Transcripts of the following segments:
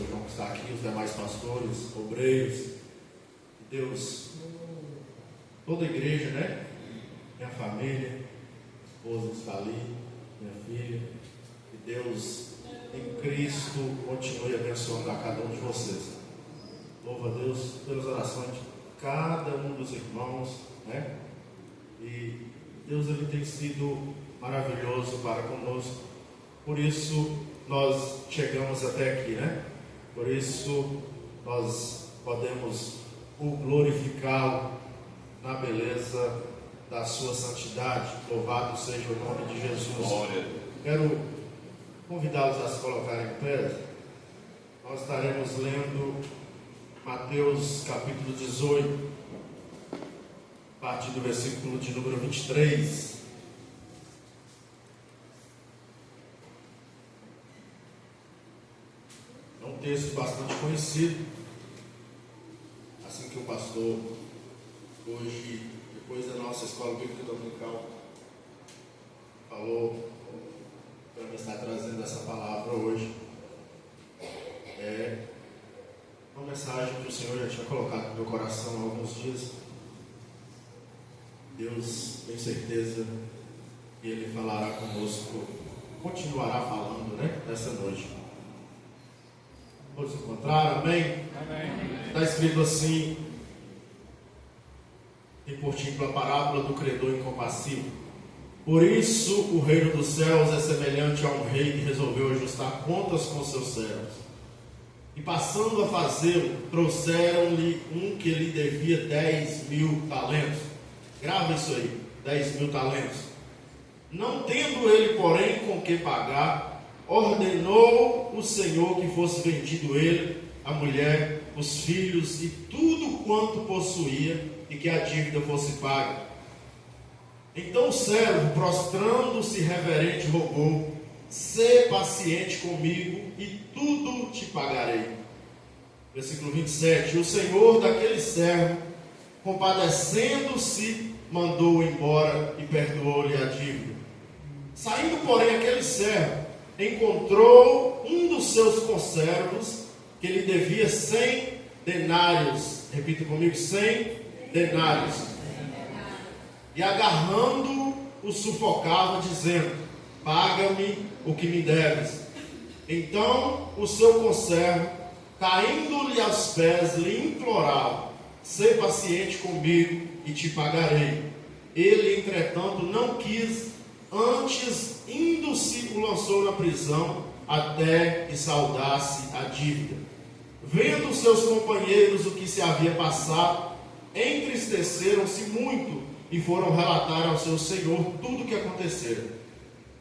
pastor João que está aqui, os demais pastores, obreiros, que Deus, toda a igreja, né? Minha família, esposa está ali, minha filha, que Deus em Cristo continue abençoando a cada um de vocês. Louvo a Deus pelas orações de cada um dos irmãos, né? E Deus, ele tem sido maravilhoso para conosco. Por isso nós chegamos até aqui, né? Por isso nós podemos o glorificá-lo na beleza da sua santidade. Louvado seja o nome de Jesus. Glória. Quero convidá-los a se colocarem em pé. Nós estaremos lendo Mateus capítulo 18, a partir do versículo de número 23. É um texto bastante conhecido, assim que o pastor, hoje, depois da nossa escola bíblica dominical, falou para me estar trazendo essa palavra hoje. É uma mensagem que o Senhor já tinha colocado no meu coração há alguns dias. Deus, tenho certeza que Ele falará conosco, continuará falando, né, nessa noite. Todos encontraram? Amém? Amém. Está escrito assim, tem por título a parábola do credor incompassível. Por isso o reino dos céus é semelhante a um rei que resolveu ajustar contas com seus servos. E passando a fazê-lo, trouxeram-lhe um que lhe devia 10.000 talentos. Grava isso aí, 10.000 talentos. Não tendo ele, porém, com que pagar, ordenou o Senhor que fosse vendido ele, a mulher, os filhos e tudo quanto possuía, e que a dívida fosse paga. Então o servo, prostrando-se reverente, rogou: sê paciente comigo e tudo te pagarei. Versículo 27. O Senhor daquele servo, compadecendo-se, mandou-o embora e perdoou-lhe a dívida. Saindo, porém, aquele servo encontrou um dos seus conservos que lhe devia 100 denários. Repita comigo: 100 denários. E agarrando-o, o sufocava, dizendo: paga-me o que me deves. Então o seu conservo, caindo-lhe aos pés, lhe implorava: sê paciente comigo e te pagarei. Ele, entretanto, não quis, antes, indo-se, o lançou na prisão, até que saldasse a dívida. Vendo seus companheiros o que se havia passado, entristeceram-se muito e foram relatar ao seu senhor tudo o que acontecera.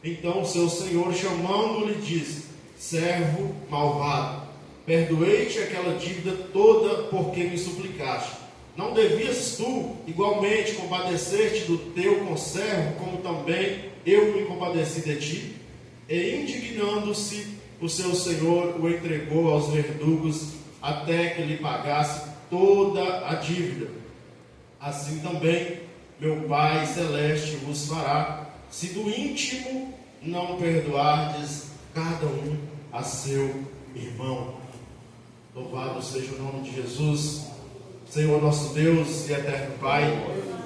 Então o seu senhor, chamando-lhe, disse: servo malvado, perdoei-te aquela dívida toda porque me suplicaste. Não devias tu igualmente compadecer-te do teu conservo, como também eu me compadeci de ti? E indignando-se, o seu senhor o entregou aos verdugos até que lhe pagasse toda a dívida. Assim também meu Pai Celeste vos fará, se do íntimo não perdoardes cada um a seu irmão. Louvado seja o nome de Jesus. Senhor nosso Deus e eterno Pai,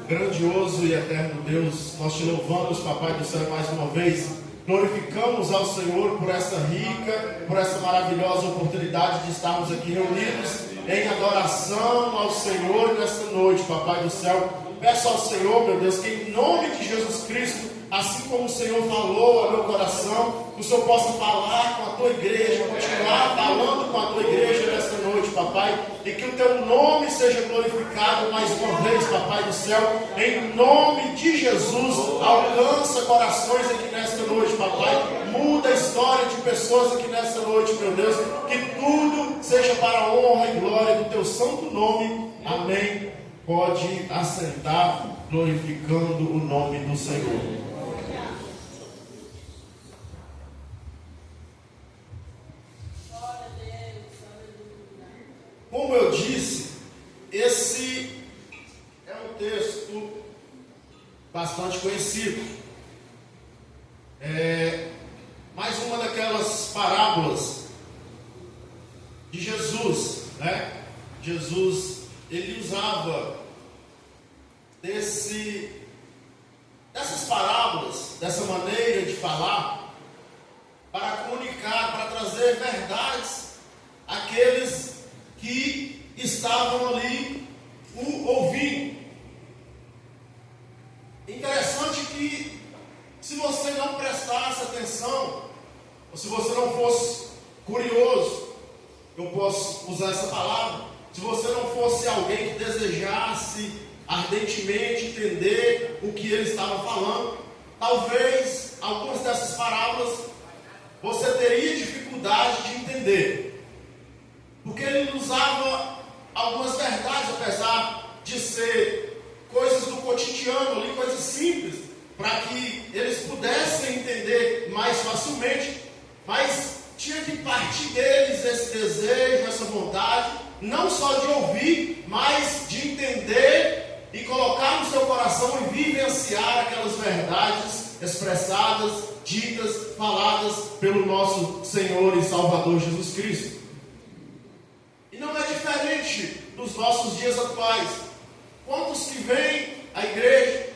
grandioso e eterno Deus, nós te louvamos, Papai do céu, mais uma vez. Glorificamos ao Senhor por essa rica, por essa maravilhosa oportunidade de estarmos aqui reunidos em adoração ao Senhor nesta noite, Papai do céu. Peço ao Senhor, meu Deus, que em nome de Jesus Cristo, assim como o Senhor falou ao meu coração, que o Senhor possa falar com a tua igreja, continuar falando com a tua igreja nesta noite, Papai, e que o teu nome seja glorificado mais uma vez, Papai do céu, em nome de Jesus. Alcança corações aqui nesta noite, Papai, muda a história de pessoas aqui nesta noite, meu Deus, que tudo seja para a honra e glória do teu santo nome. Amém. Pode assentar, glorificando o nome do Senhor. Como eu disse, esse é um texto bastante conhecido. Mais uma daquelas parábolas de Jesus, né? Jesus, ele usava dessas parábolas, dessa maneira de falar, para comunicar, para trazer verdades àqueles que estavam ali o ouvindo. Interessante que, se você não prestasse atenção, ou se você não fosse curioso, eu posso usar essa palavra, se você não fosse alguém que desejasse ardentemente entender o que ele estava falando, talvez algumas dessas parábolas você teria dificuldade de entender, porque ele usava algumas verdades, apesar de ser coisas do cotidiano ali, coisas simples, para que eles pudessem entender mais facilmente, mas tinha que partir deles esse desejo, essa vontade, não só de ouvir, mas de entender e colocar no seu coração e vivenciar aquelas verdades expressadas, ditas, faladas pelo nosso Senhor e Salvador Jesus Cristo. E não é diferente dos nossos dias atuais. Quantos que vêm à igreja,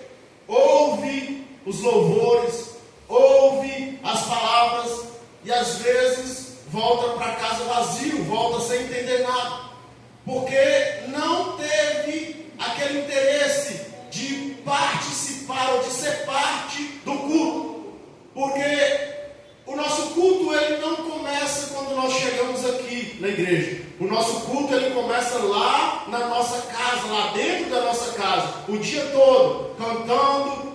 ouve os louvores, ouve as palavras e às vezes volta para casa vazio, volta sem entender nada, porque não teve aquele interesse de participar ou de ser parte do culto, porque o nosso culto ele não começa quando nós chegamos aqui na igreja. O nosso culto ele começa lá na nossa casa, lá dentro da nossa casa, o dia todo, cantando,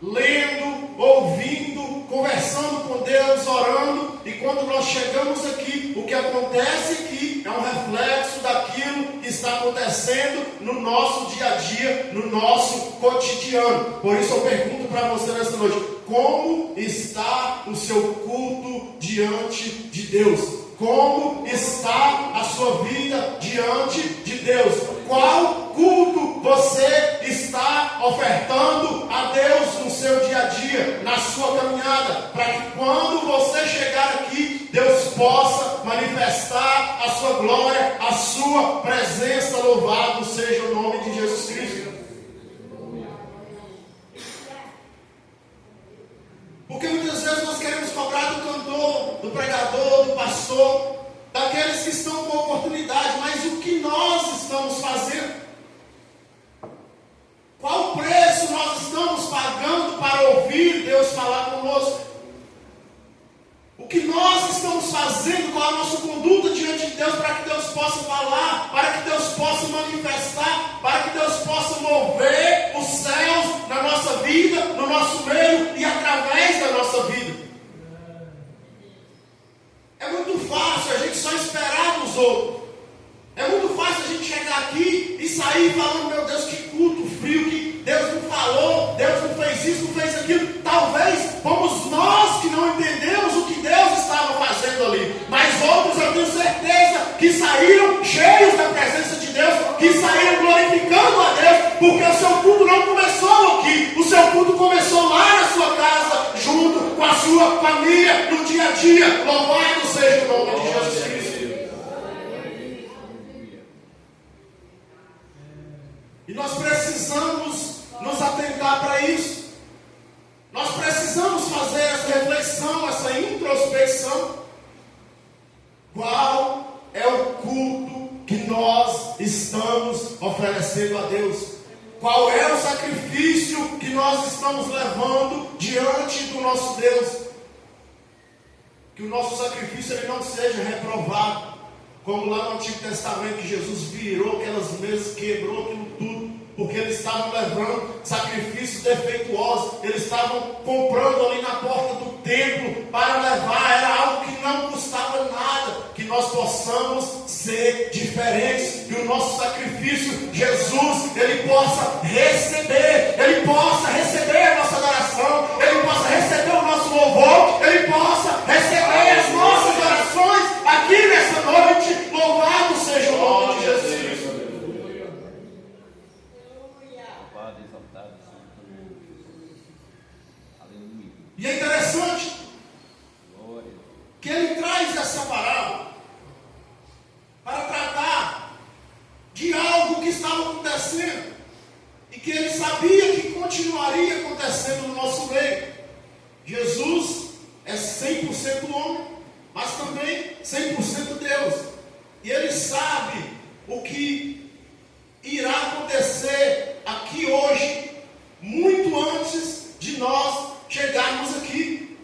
lendo, ouvindo, conversando com Deus, orando. E quando nós chegamos aqui, o que acontece aqui é um reflexo daquilo que está acontecendo no nosso dia a dia, no nosso cotidiano. Por isso eu pergunto para você nessa noite: como está o seu culto diante de Deus? Como está a sua vida diante de Deus? Qual culto você está ofertando a Deus no seu dia a dia, na sua caminhada, para que quando você chegar aqui, Deus possa manifestar a sua glória, a sua presença. Louvado seja o nome de Jesus Cristo. Porque muitas vezes nós queremos cobrar do cantor, do pregador, do pastor, daqueles que estão com oportunidade, mas o que nós estamos fazendo? Qual preço nós estamos pagando para ouvir Deus falar conosco? O que nós estamos fazendo, qual a nossa conduta diante de Deus, para que Deus possa falar, para que Deus possa manifestar, para que Deus possa mover os céus na nossa vida, no nosso meio e através da nossa vida. É muito fácil a gente só esperar nos outros. É muito fácil a gente chegar aqui e sair falando: meu Deus, que culto frio, que Deus não falou, Deus não fez isso, não fez aquilo. Talvez fomos nós que não entendemos o que Deus estava fazendo ali, mas outros eu tenho certeza que saíram cheios da presença de Deus, que saíram glorificando a Deus, porque o seu culto não começou aqui, o seu culto começou lá na sua casa, junto com a sua família, no dia a dia. Louvado seja o nome de Jesus Cristo. E nós precisamos nos atentar para isso. Nós precisamos fazer essa reflexão, essa introspecção. Qual é o culto que nós estamos oferecendo a Deus? Qual é o sacrifício que nós estamos levando diante do nosso Deus? Que o nosso sacrifício ele não seja reprovado, como lá no Antigo Testamento, que Jesus virou aquelas mesas, quebrou aquilo tudo, porque eles estavam levando sacrifícios defeituosos, eles estavam comprando ali na porta do templo para levar, era algo que não custava nada. Que nós possamos ser diferentes, que o nosso sacrifício, Jesus, ele possa receber a nossa adoração, ele possa receber o nosso louvor, ele possa receber as nossas orações aqui nessa noite. Louvado seja o nome de Jesus. E é interessante que ele traz essa parábola continuaria acontecendo no nosso meio. Jesus é 100% homem, mas também 100% Deus. E Ele sabe o que irá acontecer aqui hoje, muito antes de nós chegarmos aqui.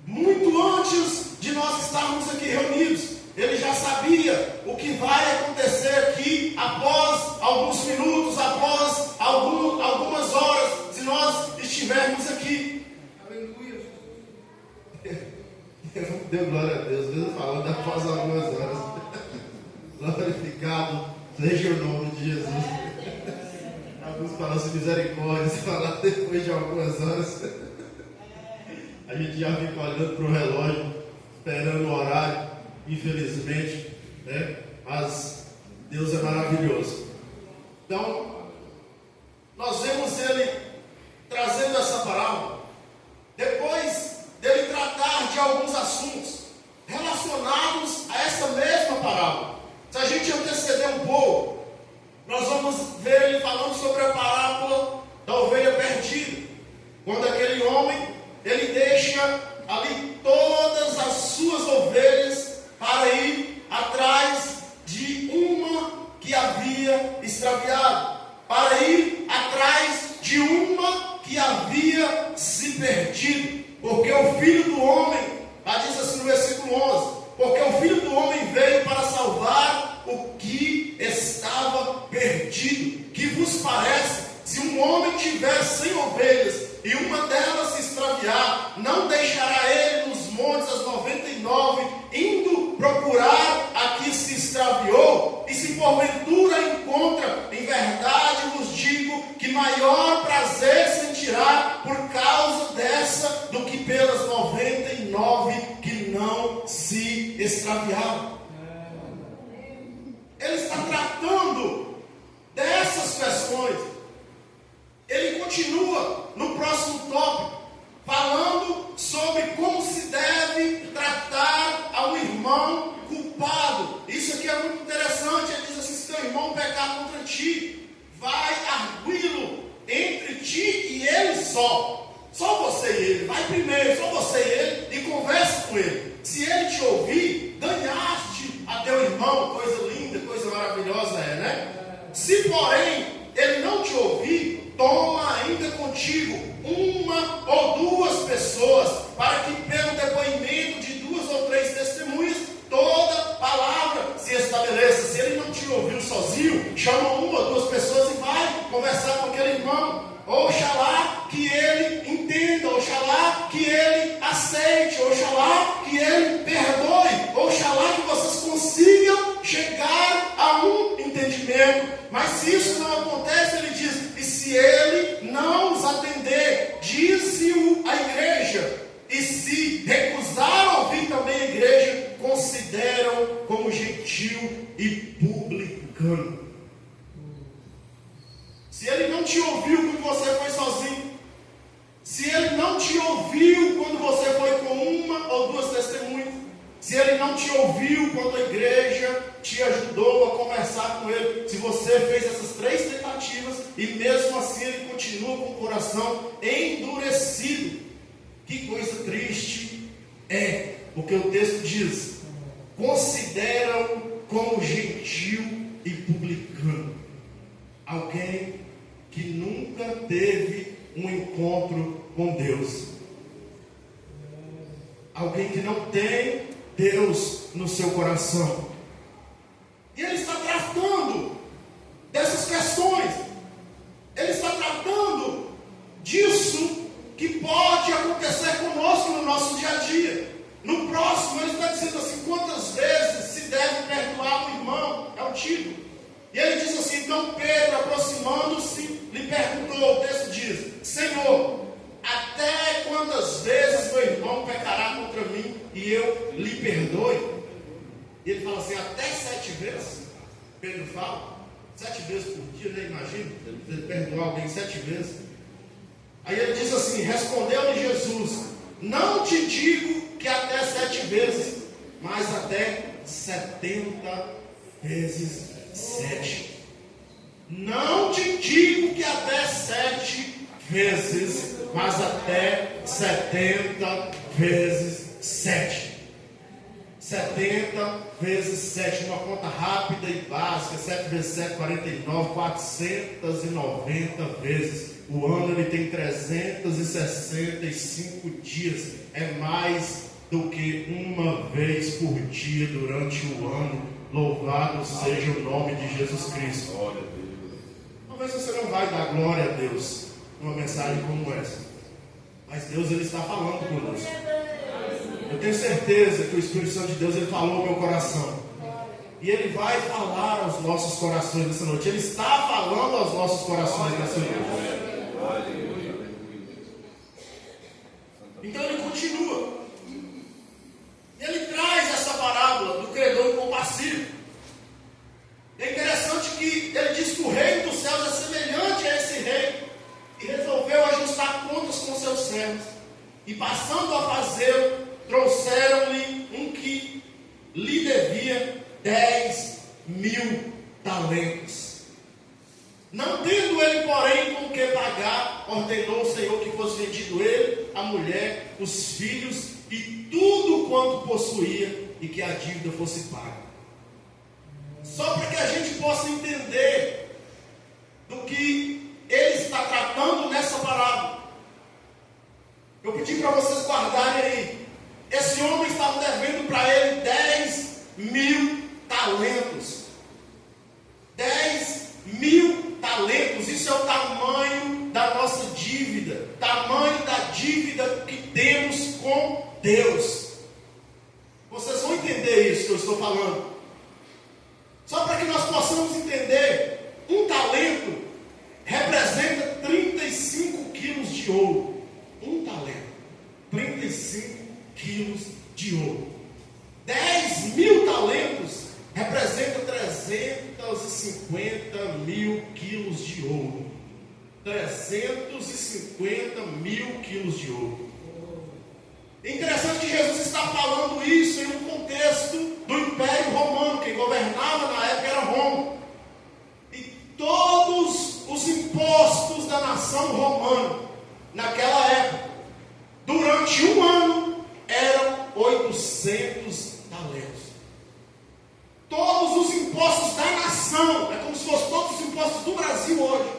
Muito antes de nós estarmos aqui reunidos. Ele já sabia o que vai acontecer aqui após alguns minutos, após algumas horas, se nós estivermos aqui. Aleluia. Deu glória a Deus, mesmo falando após algumas horas. Glorificado seja o nome de Jesus. Alguns falam assim, misericórdia, se falar depois de algumas horas. A gente já fica olhando para o relógio, esperando o horário, infelizmente, né? Mas Deus é maravilhoso. Então, nós vemos Ele trazendo essa parábola, depois dele tratar de alguns assuntos relacionados a essa mesma parábola. Se a gente anteceder um pouco, nós vamos ver Ele falando sobre a parábola da ovelha perdida, quando aquele homem, ele deixa ali todas as suas ovelhas para ir atrás de uma que havia extraviado, para ir atrás de uma que havia se perdido, porque o Filho do Homem, diz assim no versículo 11, porque o Filho do Homem veio para salvar o que estava perdido. Que vos parece, se um homem tiver 100 ovelhas e uma delas se extraviar, não deixará ele nos montes as 99, indo procurar a que se extraviou? E se porventura encontra, em verdade vos digo, que maior prazer sentirá por causa dessa, do que pelas 99 que não se extraviaram. Ele está tratando dessas questões. Ele continua no próximo tópico, falando sobre como se deve tratar a um irmão culpado. Isso aqui é muito interessante. Ele diz assim: se teu irmão pecar contra ti, vai arguí-lo entre ti e ele só. Só você e ele. Vai primeiro, só você e ele, e conversa com ele. Se ele te ouvir, ganhaste a teu irmão. Coisa linda, coisa maravilhosa é, né? Se porém ele não te ouvir, toma ainda contigo uma ou duas pessoas, para que pelo depoimento de 2 ou 3 testemunhas, toda palavra se estabeleça. Se ele não te ouviu sozinho, chama 1 ou 2 pessoas e vai conversar com aquele irmão. Oxalá que ele entenda, oxalá que ele aceite, oxalá que ele perdoe, oxalá que vocês consigam chegar a um entendimento. Mas se isso não acontece, ele diz: e se ele não os atender, dize-o à igreja, e se recusar a ouvir também a igreja, consideram como gentil e publicano. Se ele não te ouviu quando você foi sozinho, se ele não te ouviu quando você foi com 1 ou 2 testemunhas, se ele não te ouviu quando a igreja te ajudou a conversar com ele, se você fez essas 3 tentativas e mesmo assim ele continua com o coração endurecido, que coisa triste é, porque o texto diz: consideram como gentil e publicano. Alguém que nunca teve um encontro com Deus, alguém que não tem Deus no seu coração. E ele está tratando dessas questões, ele está tratando disso que pode acontecer conosco no nosso dia a dia. No próximo, ele está dizendo assim: quantas vezes se deve perdoar um irmão? É o título. E ele diz assim: então Pedro, aproximando-se, lhe perguntou. O texto diz: Senhor, até quantas vezes meu irmão pecará contra mim e eu lhe perdoe? E ele fala assim: até 7 vezes. Pedro fala: 7 vezes por dia, né? Imagina, ele perdoar alguém 7 vezes. Aí ele diz assim: respondeu-lhe Jesus: não te digo que até 7 vezes, mas até 70 vezes 7. Não te digo que até 7 vezes, mas até 70 vezes 7. 70 vezes 7, uma conta rápida e básica. 7 vezes 7, 49, 490 vezes. O ano ele tem 365 dias. É mais do que uma vez por dia durante o ano. Louvado seja o nome de Jesus Cristo. Glória a Deus. Talvez você não vai dar glória a Deus numa mensagem como essa, mas Deus ele está falando conosco. Eu tenho certeza que o Espírito Santo de Deus ele falou ao meu coração. E ele vai falar aos nossos corações nessa noite. Ele está falando aos nossos corações nessa noite. Então ele continua. Ele traz essa parábola do credor incompassível. É interessante que ele diz que o reino dos céus é semelhante a esse rei. E resolveu ajustar contas com seus servos. E passando a fazê-lo, trouxeram-lhe um que lhe devia 10.000 talentos. Não tendo ele, porém, com que pagar, ordenou o Senhor que fosse vendido ele, a mulher, os filhos e tudo quanto possuía, e que a dívida fosse paga. Só para que a gente possa entender do que ele está tratando nessa parábola. Eu pedi para vocês guardarem aí. Esse homem estava devendo para ele 10.000 talentos. 10.000 talentos. Isso é o tamanho da nossa dívida. Tamanho da dívida que temos com Deus. Vocês vão entender isso que eu estou falando. Só para que nós possamos entender, um talento representa 35 quilos de ouro. Um talento, 35 quilos de ouro. 10.000 talentos representa 350.000 quilos de ouro. 350.000 quilos de ouro. É interessante que Jesus está falando isso em um contexto do Império Romano. Quem governava na época era Roma. E todos os impostos da nação romana, naquela época, durante um ano, eram 800 talentos. Todos os impostos da nação, é como se fossem todos os impostos do Brasil hoje,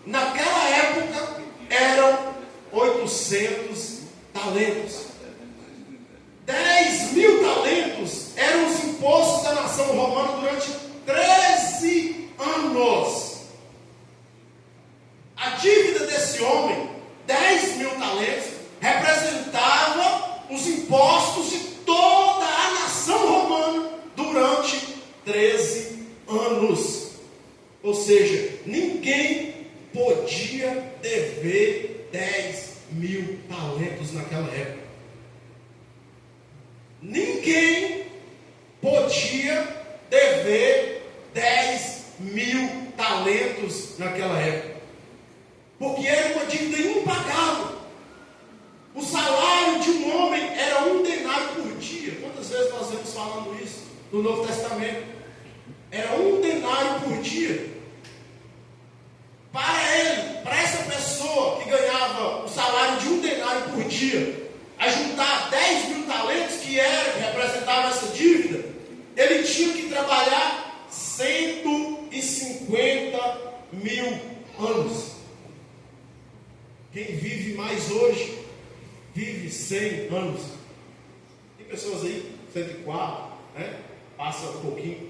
naquela época, eram 800 talentos. 10.000 talentos eram os impostos da nação romana durante 13 anos. A dívida desse homem, 10.000 talentos, representava os impostos de toda a nação romana durante 13 anos. Ou seja, ninguém podia dever 10.000 talentos naquela época. Ninguém podia dever 10.000 talentos naquela época, porque era uma dívida impagável. O salário de um homem era 1 denário por dia. Quantas vezes nós vemos falando isso no Novo Testamento? Era 1 denário por dia. Para ele, para essa pessoa que ganhava o salário de 1 denário por dia, a juntar 10.000 talentos, que representava essa dívida, ele tinha que trabalhar 150.000 anos. Quem vive mais hoje, vive 100 anos. Tem pessoas aí, 104, né? Passa um pouquinho.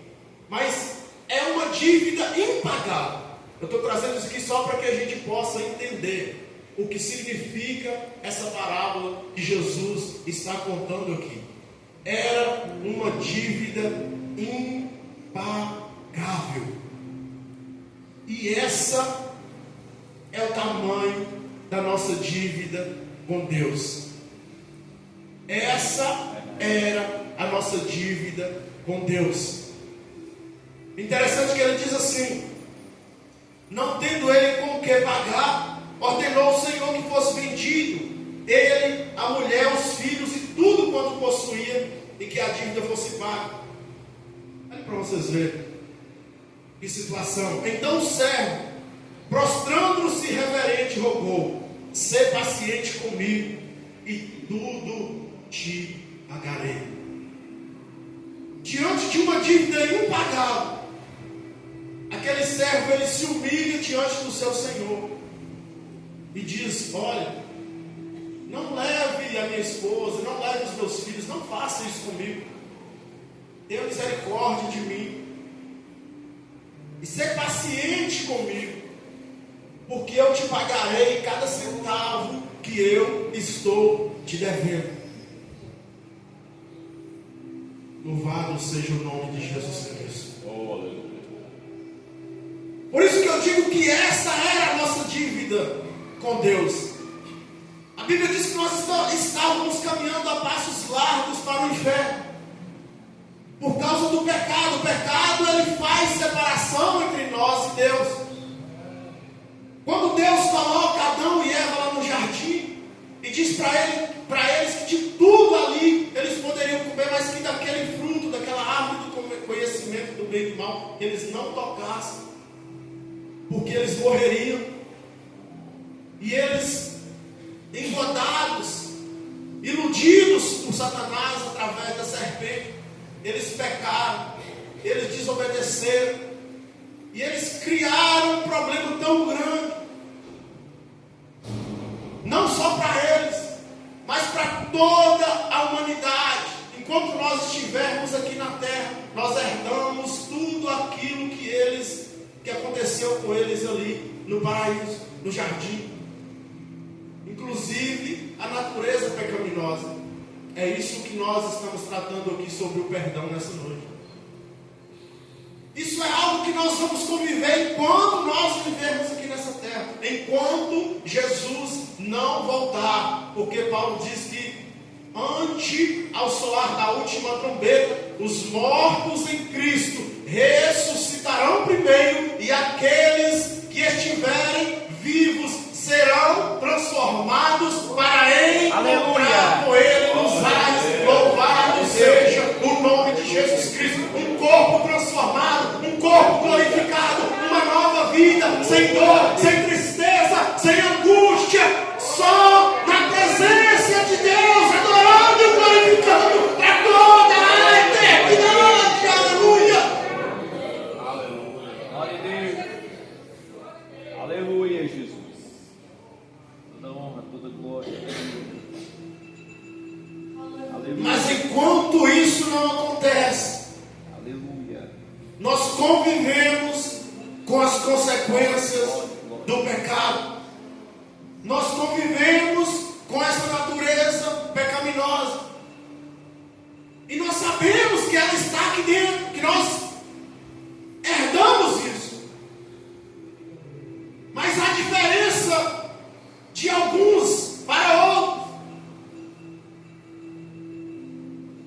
Mas é uma dívida impagável. Eu estou trazendo isso aqui só para que a gente possa entender o que significa essa parábola que Jesus está contando aqui. Era uma dívida impagável. E essa é o tamanho da nossa dívida com Deus. Essa era a nossa dívida com Deus. Interessante que ele diz assim: não tendo ele com o que pagar, ordenou o Senhor que fosse vendido, ele, a mulher, os filhos e tudo quanto possuía, e que a dívida fosse paga. Olha para vocês verem que situação. Então o servo, prostrando-se reverente, rogou: Sê paciente comigo e tudo te pagarei. Diante de uma dívida impagável, aquele servo, ele se humilha diante do seu Senhor e diz: olha, não leve a minha esposa, não leve os meus filhos, não faça isso comigo. Tenha misericórdia de mim e ser paciente comigo, porque eu te pagarei cada centavo que eu estou te devendo. Louvado seja o nome de Jesus Cristo. Por isso que eu digo que essa era a nossa dívida com Deus. A Bíblia diz que nós estávamos caminhando a passos largos para o inferno, por causa do pecado. O pecado, ele faz separação entre nós e Deus. Quando Deus coloca Adão e Eva lá no jardim e diz para eles que de tudo ali eles poderiam comer, mas que daquele fruto, daquela árvore do conhecimento do bem e do mal, eles não tocassem, porque eles morreriam. E eles, engodados, iludidos por Satanás através da serpente, eles pecaram, eles desobedeceram, e eles criaram um problema tão grande, não só para eles, mas para toda a humanidade. Enquanto nós estivermos aqui na terra, nós herdamos tudo aquilo que aconteceu com eles ali no paraíso, no jardim, inclusive a natureza pecaminosa. É isso que nós estamos tratando aqui sobre o perdão nessa noite. Isso é algo que nós vamos conviver enquanto nós vivermos aqui nessa terra, enquanto Jesus não voltar, porque Paulo diz que ante ao soar da última trombeta, os mortos em Cristo ressuscitarão primeiro, e aqueles que estiverem vivos serão transformados para encontrar com Ele nos ares. Louvado seja o nome de Jesus Cristo. Um corpo transformado, um corpo glorificado, uma nova vida, sem dor, sem tristeza, sem angústia, só na presença de Deus, adorando e glorificando para toda a eternidade. Aleluia! Aleluia! Aleluia, Jesus. Toda honra, toda glória. Aleluia. Mas enquanto isso não acontece, aleluia, nós convivemos com as consequências do pecado. Nós convivemos com essa natureza pecaminosa. E nós sabemos que ela está aqui dentro, que nós herdamos isso. Mas há diferença de alguns para outros.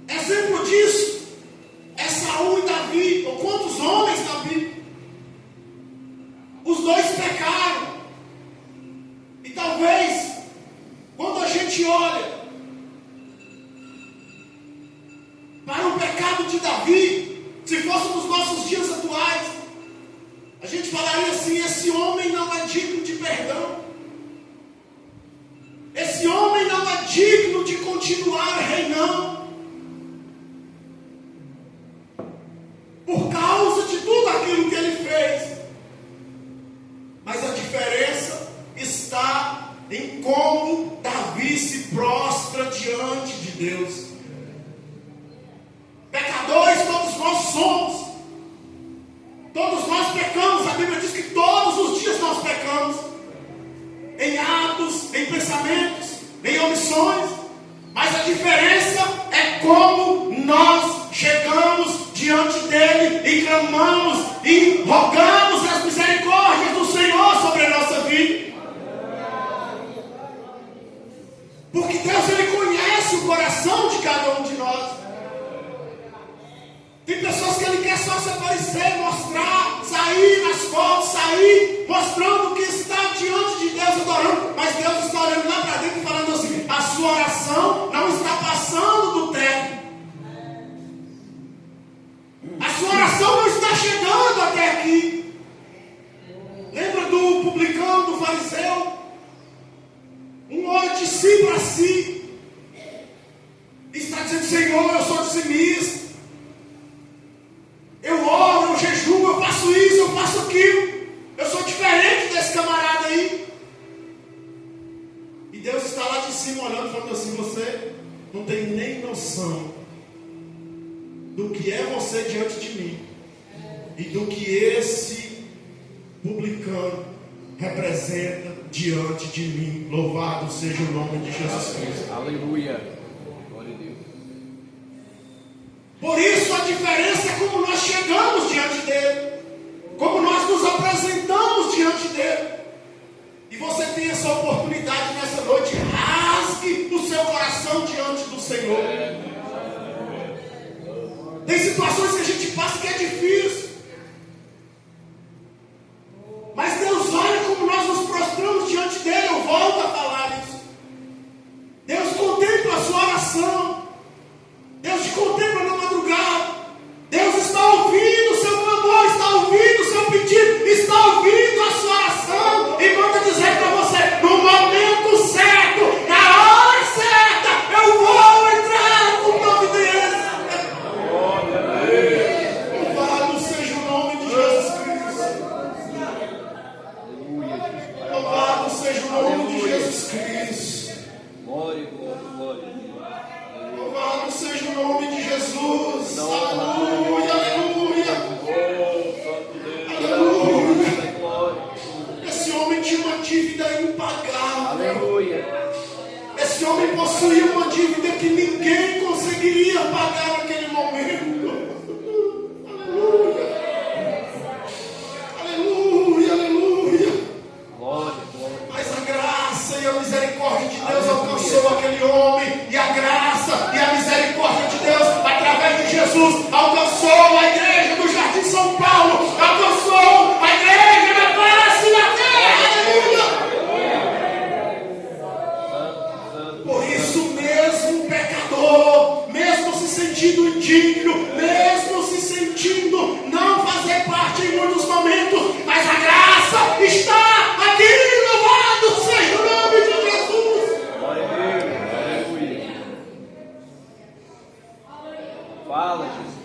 Exemplo disso é Saul e Davi, ou quantos homens da Bíblia. Os dois pecaram. E talvez, quando a gente olha para o pecado de Davi, se fosse nos nossos dias atuais, a gente falaria assim: esse homem não é digno de perdão. Esse homem não é digno de continuar reinando, por causa de tudo aquilo que ele fez. Mas a diferença está em como Davi se prostra diante de Deus. Pecadores todos nós somos. Todos nós pecamos. A Bíblia diz que todos os dias nós pecamos, em atos, em pensamentos, em omissões. Mas a diferença é como nós chegamos diante dele e clamamos e rogamos as misericórdias do Senhor sobre a nossa vida. Porque Deus, ele conhece o coração de cada um de nós. Tem pessoas que ele quer só se aparecer, mostrar, sair nas fotos, sair mostrando que está diante de Deus, adorando. Mas Deus está olhando lá para dentro e falando assim: a sua oração não está passando do teto. A sua oração não está chegando até aqui. Lembra do publicano, do fariseu? jejuo, eu faço isso, eu faço aquilo. Eu sou diferente desse camarada aí. E Deus está lá de cima olhando, falando assim: você não tem nem noção do que é você diante de mim e do que esse publicano representa diante de mim. Louvado seja o nome de Jesus Cristo. Aleluia. Glória a Deus. Por isso a diferença é como nós chegamos diante dele, como nós nos apresentamos diante dele. E você tem essa oportunidade nessa noite. Rasgue o seu coração diante do Senhor. Tem situações que a gente passa que é difícil, mas Deus olha como nós nos prostramos diante dele. Eu volto a falar isso. Deus contempla a sua oração. Deus te contempla na madrugada. Deus está ouvindo o seu clamor, está ouvindo o seu pedido, está ouvindo a sua oração e manda dizer para você: no momento certo, na hora certa, eu vou entrar com providência. Louvado seja o nome de Jesus Cristo. Louvado seja o nome de Jesus Cristo. Glória, glória, glória. Louvado seja o nome de Jesus. Aleluia, aleluia. Aleluia. Esse homem tinha uma dívida impagável. Aleluia. Esse homem possuía uma dívida que ninguém conseguiria pagar naquele momento. Aleluia. Aleluia, aleluia. Glória, glória. Mas a graça e a misericórdia de Deus alcançou aquele homem. E a graça e a misericórdia de Deus, através de Jesus, alcançou a igreja do Jardim São Paulo. Alcançou a igreja da face da terra. Aleluia. Por isso mesmo, pecador, mesmo se sentindo indigno, mesmo se sentindo não fazer parte em muitos momentos, mas a graça está aqui. Louvado seja o nome de Jesus. Glória a Deus. Aleluia. Fala, Jesus.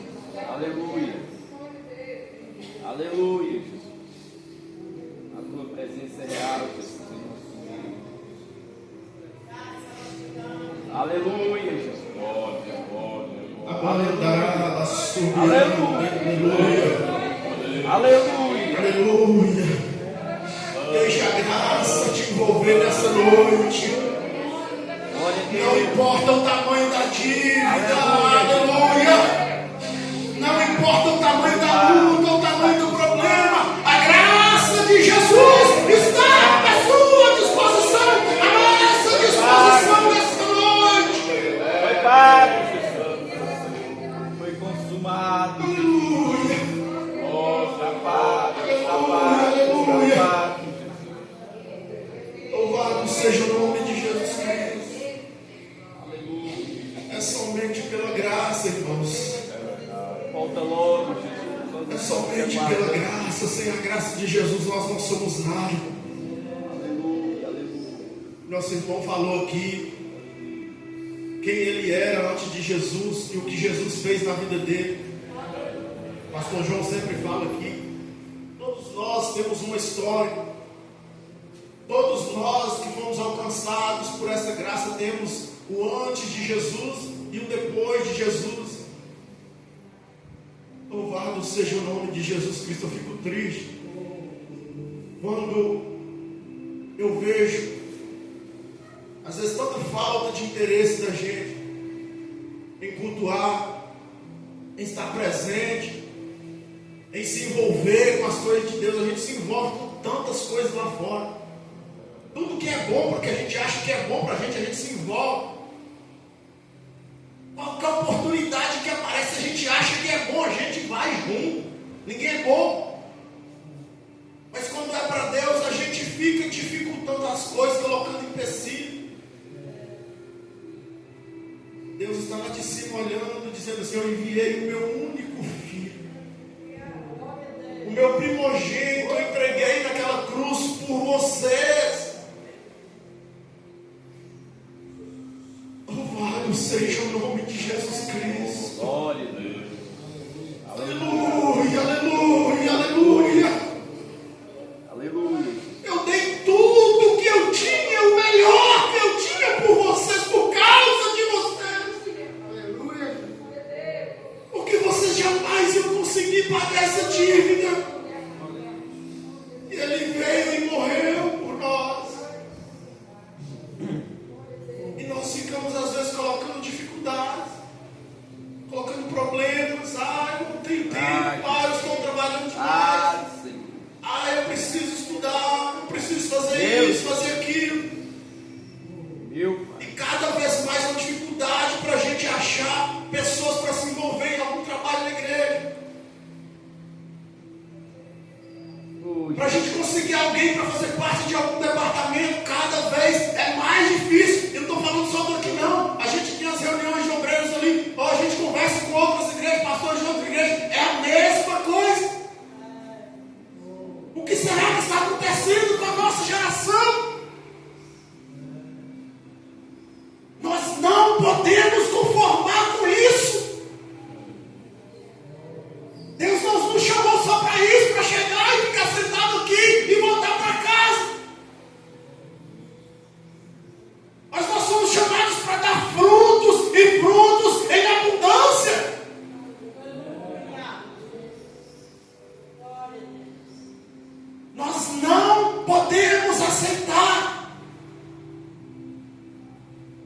Aleluia. Aleluia, Jesus. A tua presença é real, Jesus, em nosso meio. Aleluia, Jesus. Glória, glória, glória. Aleluia. Aleluia. Aleluia. Deixa a graça te envolver nessa noite. Não importa o tamanho da dívida. Aleluia. Não importa o tamanho da luta, o tamanho do problema. A graça de Jesus está à sua disposição. A nossa disposição nessa noite. Foi pago, Jesus. Foi consumado. Aleluia. Oh, está pago, está pago, Aleluia. está pago. Louvado seja o nome de Jesus Cristo. É somente pela graça, irmãos. Volta logo, Jesus. É somente pela graça. Sem a graça de Jesus nós não somos nada. Aleluia, aleluia. Nosso irmão falou aqui quem ele era antes de Jesus e o que Jesus fez na vida dele. Pastor João sempre fala aqui. Todos nós temos uma história. Todos nós que fomos alcançados por essa graça temos o antes de Jesus e o depois de Jesus. Louvado seja o nome de Jesus Cristo. Eu fico triste quando eu vejo às vezes tanta falta de interesse da gente em cultuar, em estar presente, em se envolver com as coisas de Deus. A gente se envolve com tantas coisas lá fora. Tudo que é bom, porque a gente acha que é bom para a gente se envolve. Qualquer oportunidade que aparece, a gente acha que é bom, a gente vai junto. Ninguém é bom. Mas quando é para Deus, a gente fica dificultando as coisas, colocando empecilho. Deus está lá de cima olhando, dizendo assim: eu enviei o meu único filho, o meu primogênito, eu entreguei naquela cruz por vocês. Louvado seja o nome de Jesus Cristo. Glória a Deus. Aleluia, aleluia. pagar essa dívida. E Ele veio e morreu por nós. E nós ficamos às vezes colocando dificuldades, colocando problemas. Eu não tenho tempo. Eu estou trabalhando demais. Eu preciso estudar, eu preciso fazer isso, fazer aquilo. E cada vez mais uma dificuldade para a gente achar pessoas para se envolver em algum trabalho na igreja. Para a gente conseguir alguém para fazer parte de algum departamento, cada vez é mais difícil. Eu não estou falando só daqui não. A gente tem as reuniões de obreiros ali, ou a gente conversa com outras igrejas, pastores de outras igrejas. É a mesma coisa. O que será que está acontecendo com a nossa geração? Nós não podemos conformar com isso. Deus não nos chamou só para isso, para chegar e ficar sentado aqui e voltar para casa. Mas nós somos chamados para dar frutos e frutos em abundância. Nós não podemos aceitar.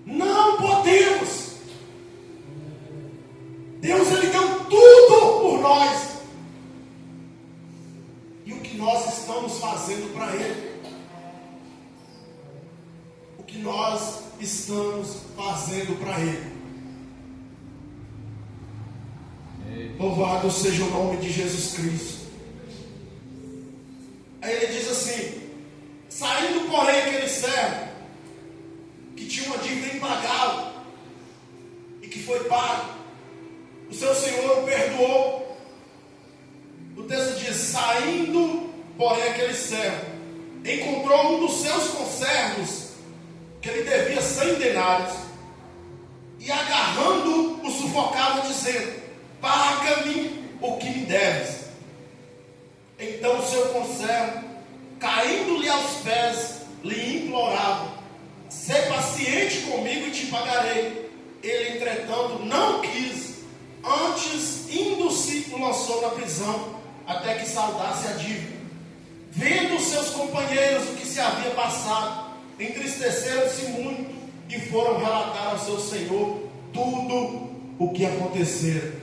Não podemos. Deus, Ele deu tudo por nós. E o que nós estamos fazendo para Ele? O que nós estamos fazendo para Ele? Louvado seja o nome de Jesus Cristo. Aí ele diz assim: saindo porém aquele servo que tinha uma dívida impagável e que foi pago, o seu senhor o perdoou. O texto diz: saindo porém aquele servo encontrou um dos seus conservos que ele devia 100 denários e agarrando-o o sufocava, dizendo: paga-me o que me deves. Então o seu conservo, caindo-lhe aos pés, lhe implorava: sê paciente comigo e te pagarei. Ele, entretanto, não quis, antes, indo-se, o lançou na prisão, até que saldasse a dívida. Vendo os seus companheiros o que se havia passado, entristeceram-se muito e foram relatar ao seu senhor tudo o que acontecera.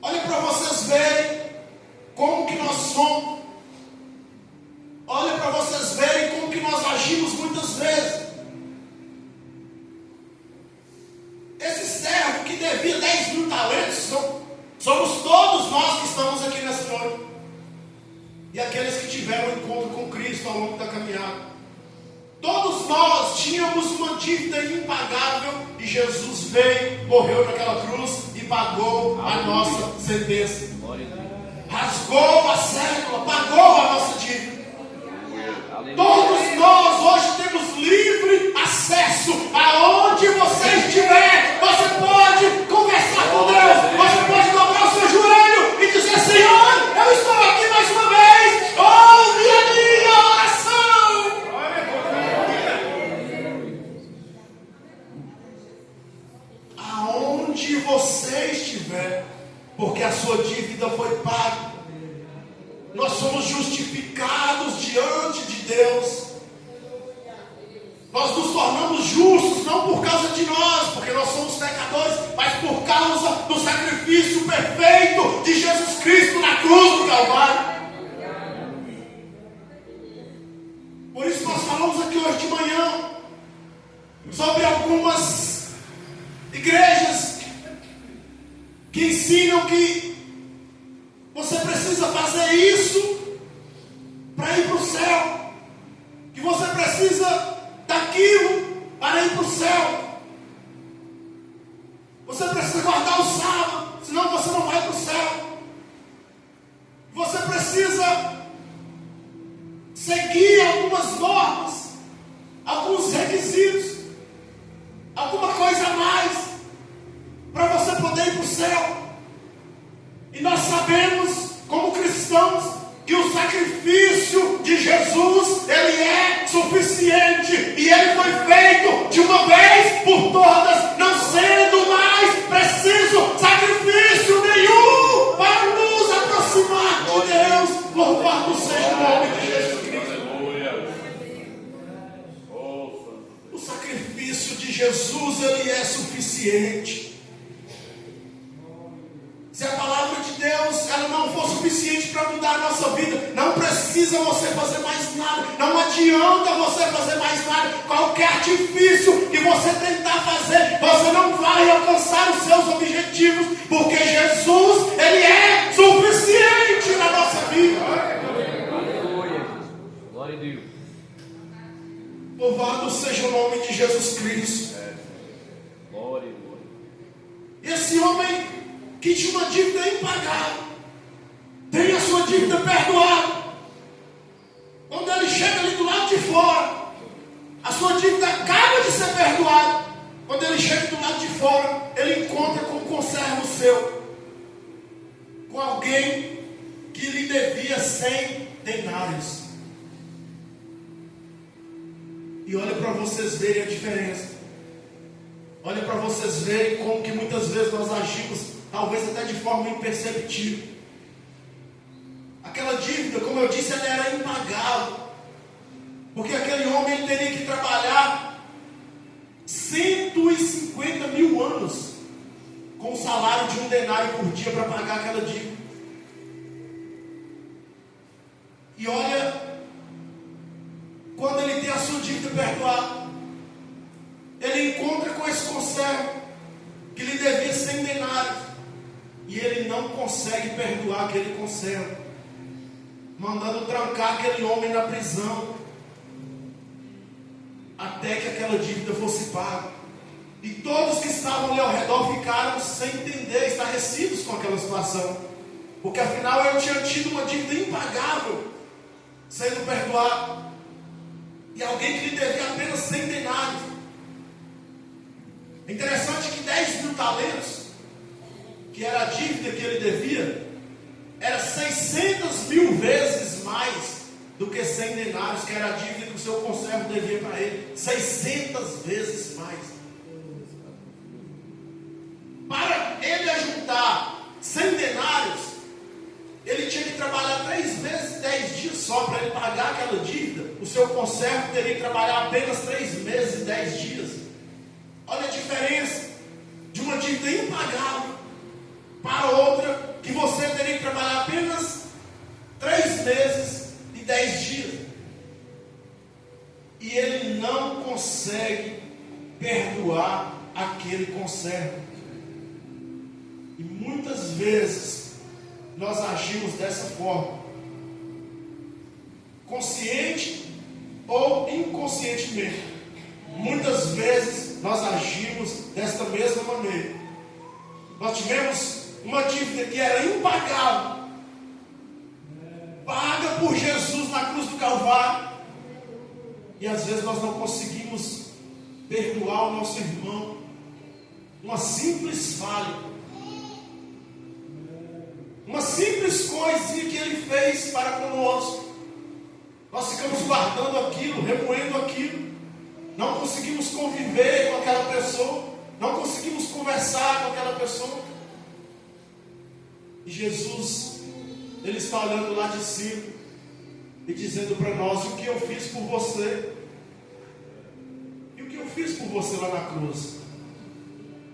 Olha para vocês verem como que nós somos. Olha para vocês verem como que nós agimos muitas vezes. Esse servo que devia 10.000 talentos, somos todos nós que estamos aqui nessa noite. E aqueles que tiveram um encontro com Cristo ao longo da caminhada. Todos nós tínhamos uma dívida impagável e Jesus veio, morreu naquela cruz e pagou a nossa sentença. Rasgou a cédula, pagou a nossa dívida. Todos nós hoje temos livre acesso aonde você estiver. Você pode conversar com Deus, você pode dobrar o seu joelho e dizer: Senhor, eu estou aqui mais uma vez, ouve a minha oração. Aonde você estiver, porque a sua dívida foi paga. Nós somos justificados diante de Deus. Nós nos tornamos justos não por causa de nós, porque nós somos pecadores, mas por causa do sacrifício perfeito de Jesus Cristo na cruz do Calvário. Por isso nós falamos aqui hoje de manhã sobre algumas igrejas que ensinam que você precisa fazer isso para ir para o céu, que você precisa daquilo para ir para o céu. Você precisa guardar o sábado, senão você não vai para o céu. Você precisa seguir algumas normas, alguns requisitos, alguma coisa a mais para você poder ir para o céu. E nós sabemos, como cristãos, que o sacrifício de Jesus, ele é suficiente. E ele foi feito de uma vez por todas, não sendo mais preciso sacrifício nenhum. suficiente. Se a palavra de Deus ela não for suficiente para mudar a nossa vida, não precisa você fazer mais nada, não adianta você fazer mais nada. Qualquer artifício que você tentar fazer, você não vai alcançar os seus objetivos, porque Jesus, Ele é suficiente na nossa vida. Aleluia. Glória a Deus. Louvado seja o nome de Jesus Cristo. Glória, glória. E esse homem que tinha uma dívida impagável, tem a sua dívida perdoada. Quando ele chega ali do lado de fora, a sua dívida acaba de ser perdoada. Quando ele chega do lado de fora, ele encontra com um conservo seu, com alguém que lhe devia 100 denários. E olha para vocês verem a diferença. Olha para vocês verem como que muitas vezes nós agimos, talvez até de forma imperceptível. Aquela dívida, como eu disse, ela era impagável, porque aquele homem ele teria que trabalhar 150 mil anos com o salário de 1 denário por dia para pagar aquela dívida. E olha, quando ele tem a sua dívida perdoada, ele encontra com esse conservo que lhe devia 100 denários, e ele não consegue perdoar aquele conservo, mandando trancar aquele homem na prisão, até que aquela dívida fosse paga. E todos que estavam ali ao redor ficaram sem entender, estarrecidos com aquela situação, porque afinal ele tinha tido uma dívida impagável sendo perdoado, e alguém que lhe devia apenas 100 denários. É interessante que 10 mil talentos, que era a dívida que ele devia, era 600 mil vezes mais do que 100 denários, que era a dívida que o seu conservo devia para ele. 600 vezes mais. Para ele ajuntar 100 denários, ele tinha que trabalhar 3 meses e 10 dias só para ele pagar aquela dívida. O seu conservo teria que trabalhar apenas 3 meses e 10 dias. Olha a diferença de uma dívida impagável para outra, que você teria que trabalhar apenas 3 meses e 10 dias. E ele não consegue perdoar aquele conservo. E muitas vezes nós agimos dessa forma, consciente ou inconscientemente. Muitas vezes nós agimos desta mesma maneira. Nós tivemos uma dívida que era impagável, paga por Jesus na cruz do Calvário, e às vezes nós não conseguimos perdoar o nosso irmão. Uma simples falha, uma simples coisinha que ele fez para conosco, nós ficamos guardando aquilo, remoendo aquilo, não conseguimos conviver com aquela pessoa, não conseguimos conversar com aquela pessoa. E Jesus, Ele está olhando lá de cima e dizendo para nós: o que eu fiz por você? E o que eu fiz por você lá na cruz?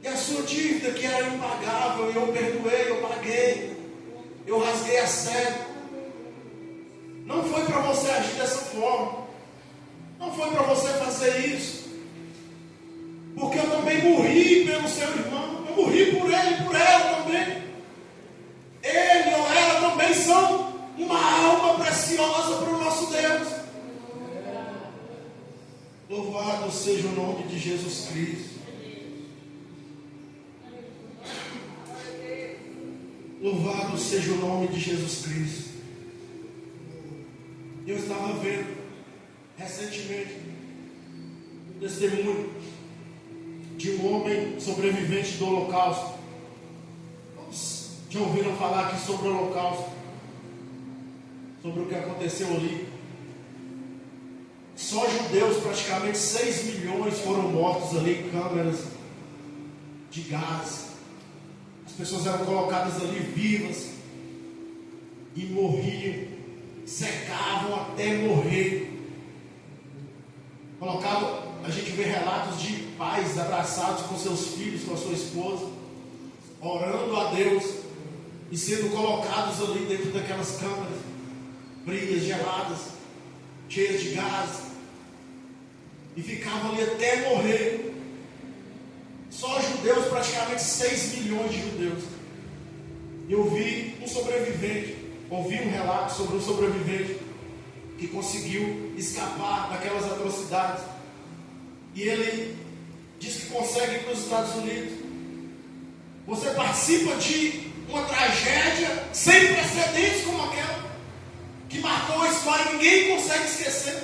E a sua dívida que era impagável, eu perdoei, eu paguei, eu rasguei a seda. Não foi para você agir dessa forma, não foi para você fazer isso, porque eu também morri pelo seu irmão, eu morri por ele e por ela também. Ele ou ela também são uma alma preciosa para o nosso Deus. Louvado seja o nome de Jesus Cristo. Louvado seja o nome de Jesus Cristo. Eu estava vendo recentemente um testemunho de um homem sobrevivente do Holocausto. Já ouviram falar aqui sobre o Holocausto? Sobre o que aconteceu ali? Só judeus, praticamente 6 milhões foram mortos ali em câmeras de gás. As pessoas eram colocadas ali vivas e morriam, secavam até morrer. Colocavam a gente vê relatos de pais abraçados com seus filhos, com a sua esposa, orando a Deus e sendo colocados ali dentro daquelas câmaras frias, geladas, cheias de gás, e ficavam ali até morrer. Só judeus, praticamente 6 milhões de judeus. Eu vi um sobrevivente, ouvi um relato sobre um sobrevivente que conseguiu escapar daquelas atrocidades. E ele diz que consegue ir para os Estados Unidos. Você participa de uma tragédia sem precedentes como aquela, que marcou a história e ninguém consegue esquecer.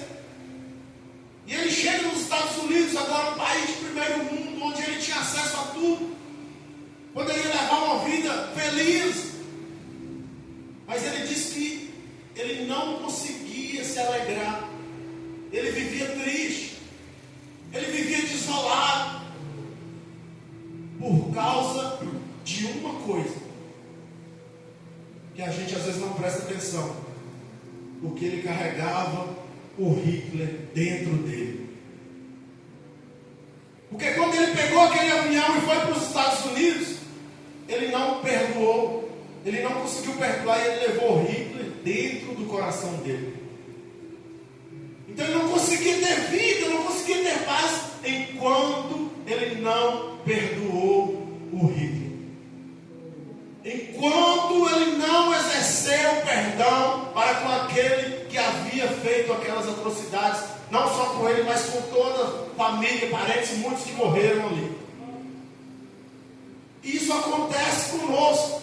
E ele chega nos Estados Unidos, agora um país de primeiro mundo, onde ele tinha acesso a tudo, poderia levar uma vida feliz. Mas ele disse que ele não conseguia se alegrar. Ele vivia triste. Ele vivia desolado. Por causa de uma coisa que a gente às vezes não presta atenção. Porque ele carregava o Hitler dentro dele. Porque quando ele pegou aquele avião e foi para os Estados Unidos, ele não perdoou, ele não conseguiu perdoar e ele levou o Hitler dentro do coração dele. Então ele não conseguia ter vida, não conseguia ter paz enquanto ele não perdoou o Hitler. Enquanto ele não exerceu o perdão para com aquele que havia feito aquelas atrocidades, não só com ele, mas com toda a família, parentes, muitos que morreram ali. Isso acontece conosco.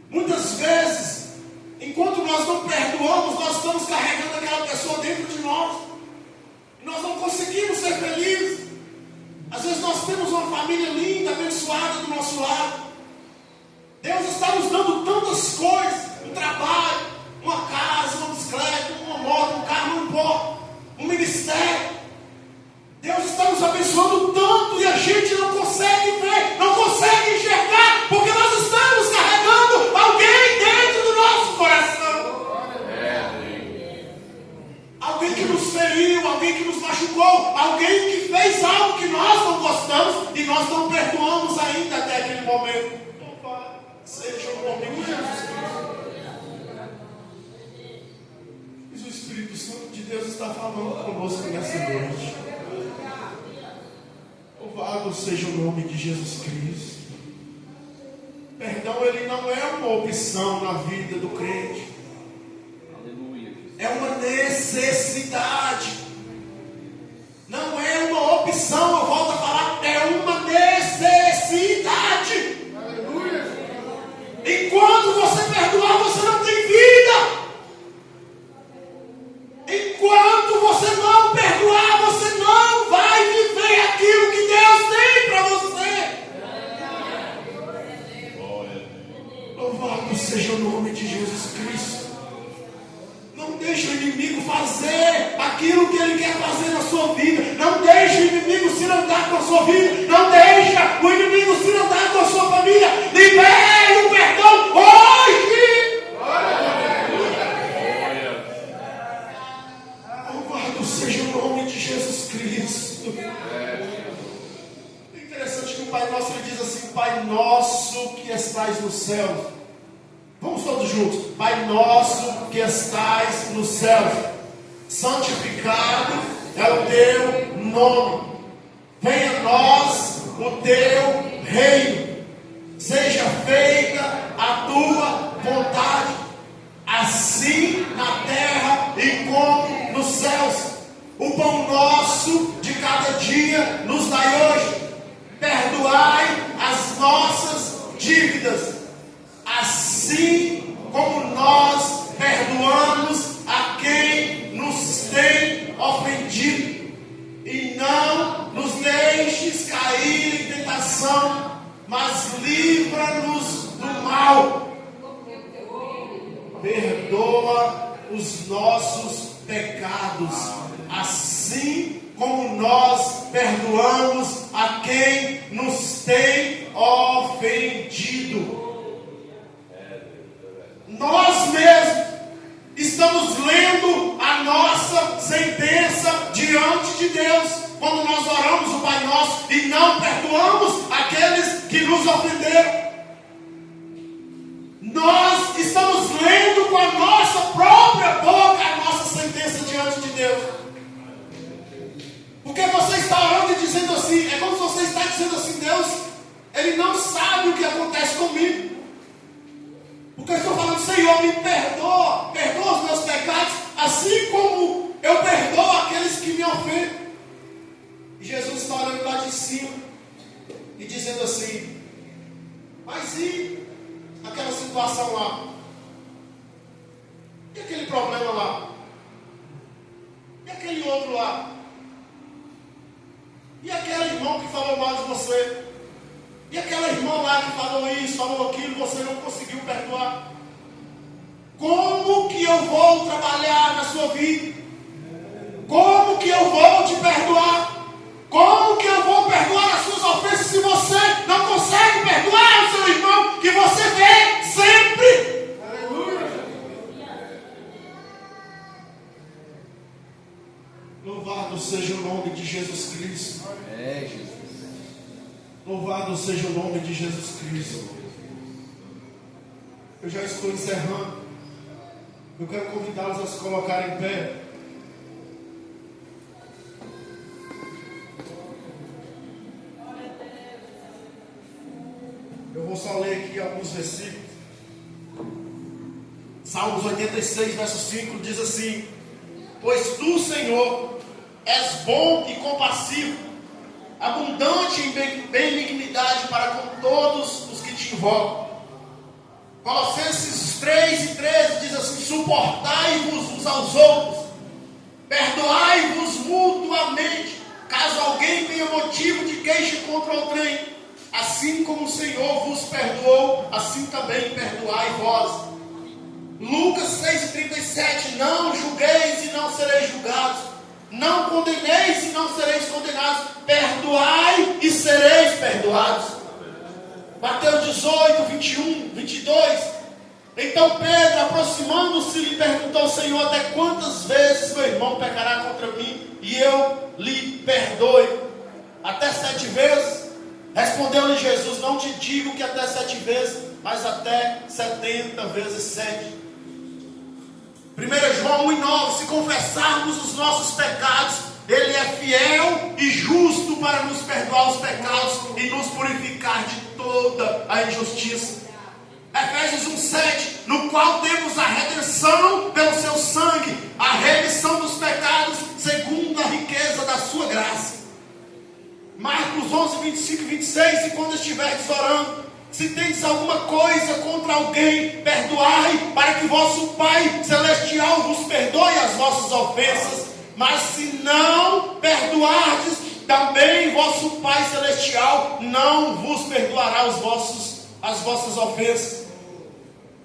Muitas vezes, enquanto nós não perdoamos, nós estamos carregando aquela pessoa dentro de nós. E nós não conseguimos ser felizes. Às vezes nós temos uma família linda, abençoada do nosso lado. Deus está nos dando tantas coisas, um trabalho, uma casa, uma bicicleta, uma moto, um carro, não importa, um ministério. Deus está nos abençoando tanto e a gente não consegue ver, não consegue enxergar, porque nós estamos carregando alguém dentro do nosso coração. Alguém que nos feriu, alguém que nos machucou, alguém que fez algo que nós não gostamos e nós não perdoamos ainda até aquele momento. Seja o nome de Jesus Cristo. Mas o Espírito Santo de Deus está falando conosco nessa noite. Louvado seja o nome de Jesus Cristo. Perdão, ele não é uma opção na vida do crente. É uma necessidade. Não é uma opção, eu volto a falar, é uma necessidade. Enquanto você perdoar, você não tem vida. Enquanto você não perdoar, você não vai viver aquilo que Deus tem para você. Louvado seja o nome de Jesus Cristo. Não deixe o inimigo fazer aquilo que ele quer fazer na sua vida. Não deixe o inimigo se andar com a sua vida. Não deixe o inimigo se andar com a sua família. Libere o perdão hoje. Louvado seja o nome de Jesus Cristo. É interessante que o Pai Nosso ele diz assim: Pai Nosso que estais nos céus. Vamos todos juntos. Pai Nosso que estais nos céus, santificado é o teu nome. Venha a nós o teu reino. Seja feita a tua vontade, assim na terra e como nos céus. O pão nosso de cada dia nos dai hoje. Perdoai as nossas dívidas, assim como nós perdoamos a quem nos tem ofendido. E não nos deixes cair em tentação, mas livra-nos do mal. Perdoa os nossos pecados, assim como nós perdoamos a quem nos tem ofendido. Nós mesmos estamos lendo a nossa sentença diante de Deus quando nós oramos o Pai Nosso e não perdoamos aqueles que nos ofenderam. Nós estamos lendo com a nossa própria boca a nossa sentença diante de Deus. Porque você está orando e dizendo assim, é como se você está dizendo assim: Deus, Ele não sabe o que acontece comigo. Porque eu estou falando: Senhor, me perdoa os meus pecados, assim como eu perdoo aqueles que me ofendem. E Jesus está olhando lá de cima e dizendo assim: mas e aquela situação lá? E aquele problema lá? E aquele outro lá? E aquele irmão que falou mal de você? E aquela irmã lá que falou isso, falou aquilo, você não conseguiu perdoar? Como que eu vou trabalhar na sua vida? Como que eu vou te perdoar? Como que eu vou perdoar as suas ofensas se você não consegue perdoar o seu irmão que você vê sempre? Aleluia! Louvado seja o nome de Jesus Cristo. É, Jesus. Louvado seja o nome de Jesus Cristo. Eu já estou encerrando. Eu quero convidá-los a se colocarem em pé. Eu vou só ler aqui alguns versículos. Salmos 86, verso 5 diz assim: pois tu, Senhor, és bom e compassivo, abundante em benignidade para com todos os que te invocam. Colossenses 3:13 diz assim: suportai-vos uns aos outros, perdoai-vos mutuamente, caso alguém tenha motivo de queixa contra outrem. Assim como o Senhor vos perdoou, assim também perdoai vós. Lucas 6:37: não julgueis e não sereis julgados, não condeneis e não sereis condenados, perdoai e sereis perdoados. Mateus 18:21-22: então Pedro, aproximando-se, lhe perguntou: Senhor, até quantas vezes meu irmão pecará contra mim e eu lhe perdoe? Até 7 vezes? Respondeu-lhe Jesus: não te digo que até 7 vezes, mas até 70 vezes 7. 1 João 1:9: se confessarmos os nossos pecados, Ele é fiel e justo para nos perdoar os pecados e nos purificar de toda a injustiça. Efésios 1:7: no qual temos a redenção pelo seu sangue, a remissão dos pecados segundo a riqueza da sua graça. Marcos 11:25-26: e quando estiverdes orando, se tendes alguma coisa contra alguém, perdoai, para que vosso Pai Celestial vos perdoe as vossas ofensas. Mas se não perdoardes, também vosso Pai Celestial não vos perdoará as vossas ofensas.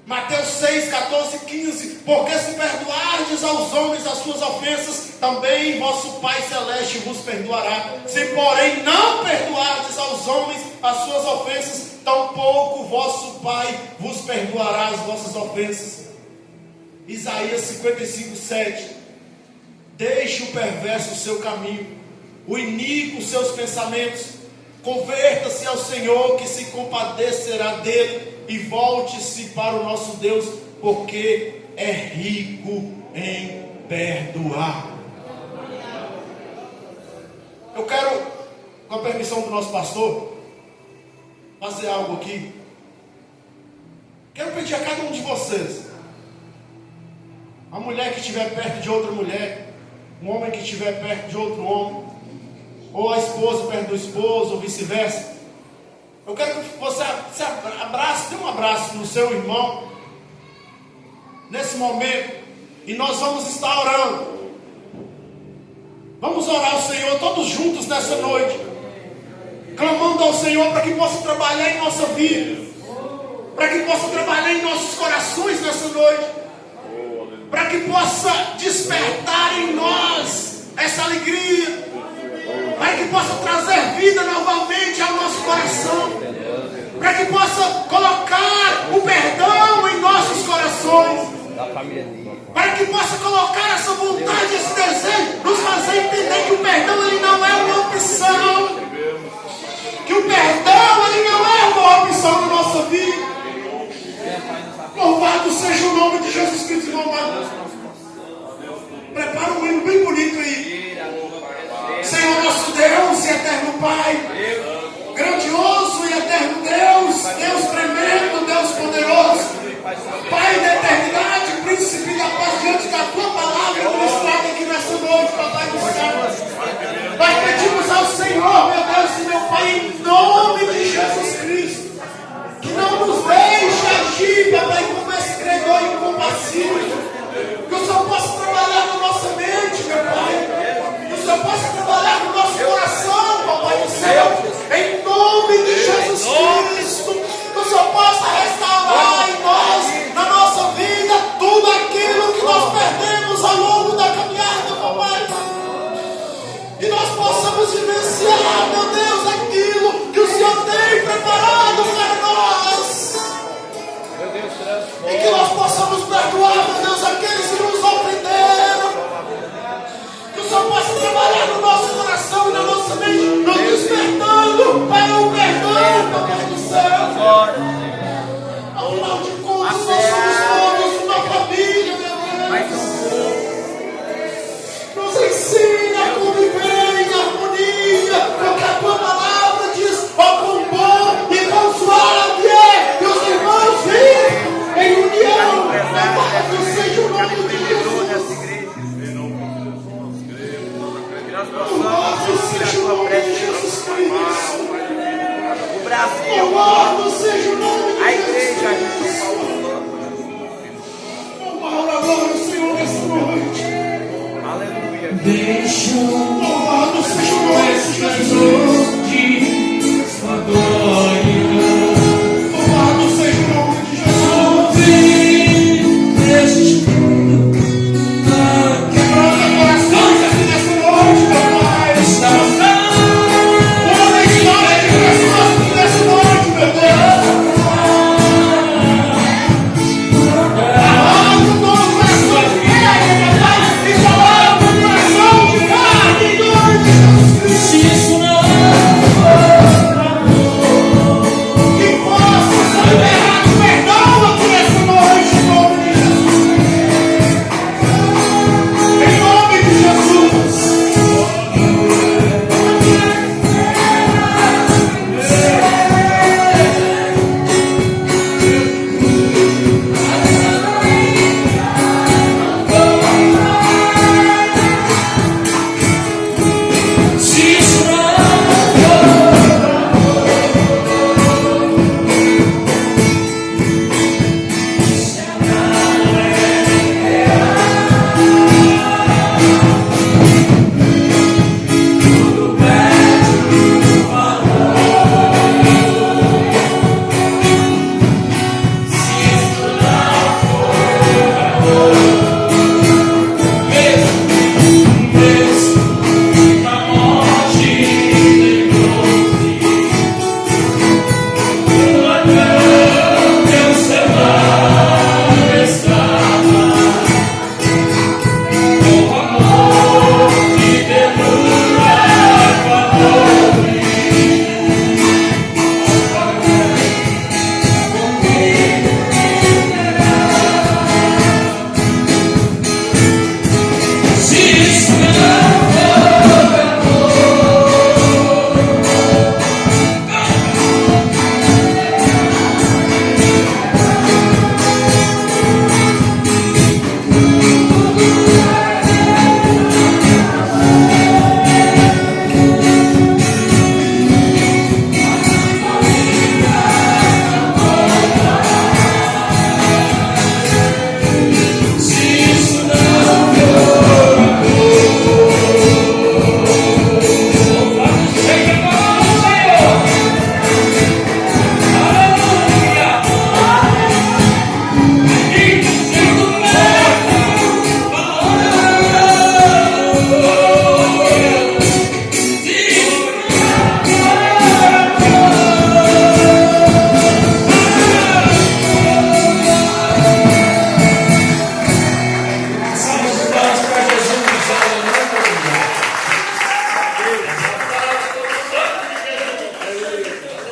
Mateus 6:14-15: porque se perdoardes aos homens as suas ofensas, também vosso Pai Celeste vos perdoará. Se porém não perdoardes aos homens as suas ofensas, tampouco vosso Pai vos perdoará as vossas ofensas. Isaías 55:7: deixe o perverso o seu caminho, o iníquo os seus pensamentos, converta-se ao Senhor, que se compadecerá dele, e volte-se para o nosso Deus, porque é rico em perdoar. Eu quero, com a permissão do nosso pastor, fazer algo aqui. Quero pedir a cada um de vocês, a mulher que estiver perto de outra mulher, um homem que estiver perto de outro homem, ou a esposa perto do esposo, ou vice-versa. Eu quero que você se abrace, dê um abraço no seu irmão, nesse momento, e nós vamos estar orando. Vamos orar ao Senhor todos juntos nessa noite, clamando ao Senhor para que possa trabalhar em nossa vida, para que possa trabalhar em nossos corações nessa noite, para que possa despertar em nós essa alegria, para que possa trazer vida novamente ao nosso coração, para que possa colocar o perdão em nossos corações, para que possa colocar essa vontade, esse desejo, nos fazer entender que o perdão ele não é uma opção, que o perdão ele não é uma opção na nossa vida. Louvado seja o nome de Jesus Cristo, irmão amado. Prepara um hino bem bonito aí. Senhor nosso Deus e eterno Pai, grandioso e eterno Deus, Deus tremendo, Deus poderoso, Pai da eternidade, príncipe da paz, diante da tua palavra ministrada aqui nessa noite, Papai do céu. Nós pedimos ao Senhor, meu Deus e meu Pai, em nome de Jesus Cristo, que não nos deixe agir, Papai, como esse credor incompassível. Que o Senhor possa trabalhar na nossa mente, meu Pai. Que o Senhor possa trabalhar no nosso coração, Papai do céu. Em nome de Jesus Cristo. Que o Senhor possa restaurar em nós, na nossa vida, tudo aquilo que nós perdemos ao longo da caminhada, Papai. Que nós possamos vivenciar, meu Deus, aquilo que o Senhor tem preparado para nós. E que nós possamos perdoar, meu Deus, aqueles que nos ofenderam. Que o Senhor possa trabalhar no nosso coração e na nossa mente, nos despertando para o perdão, Papai do céu.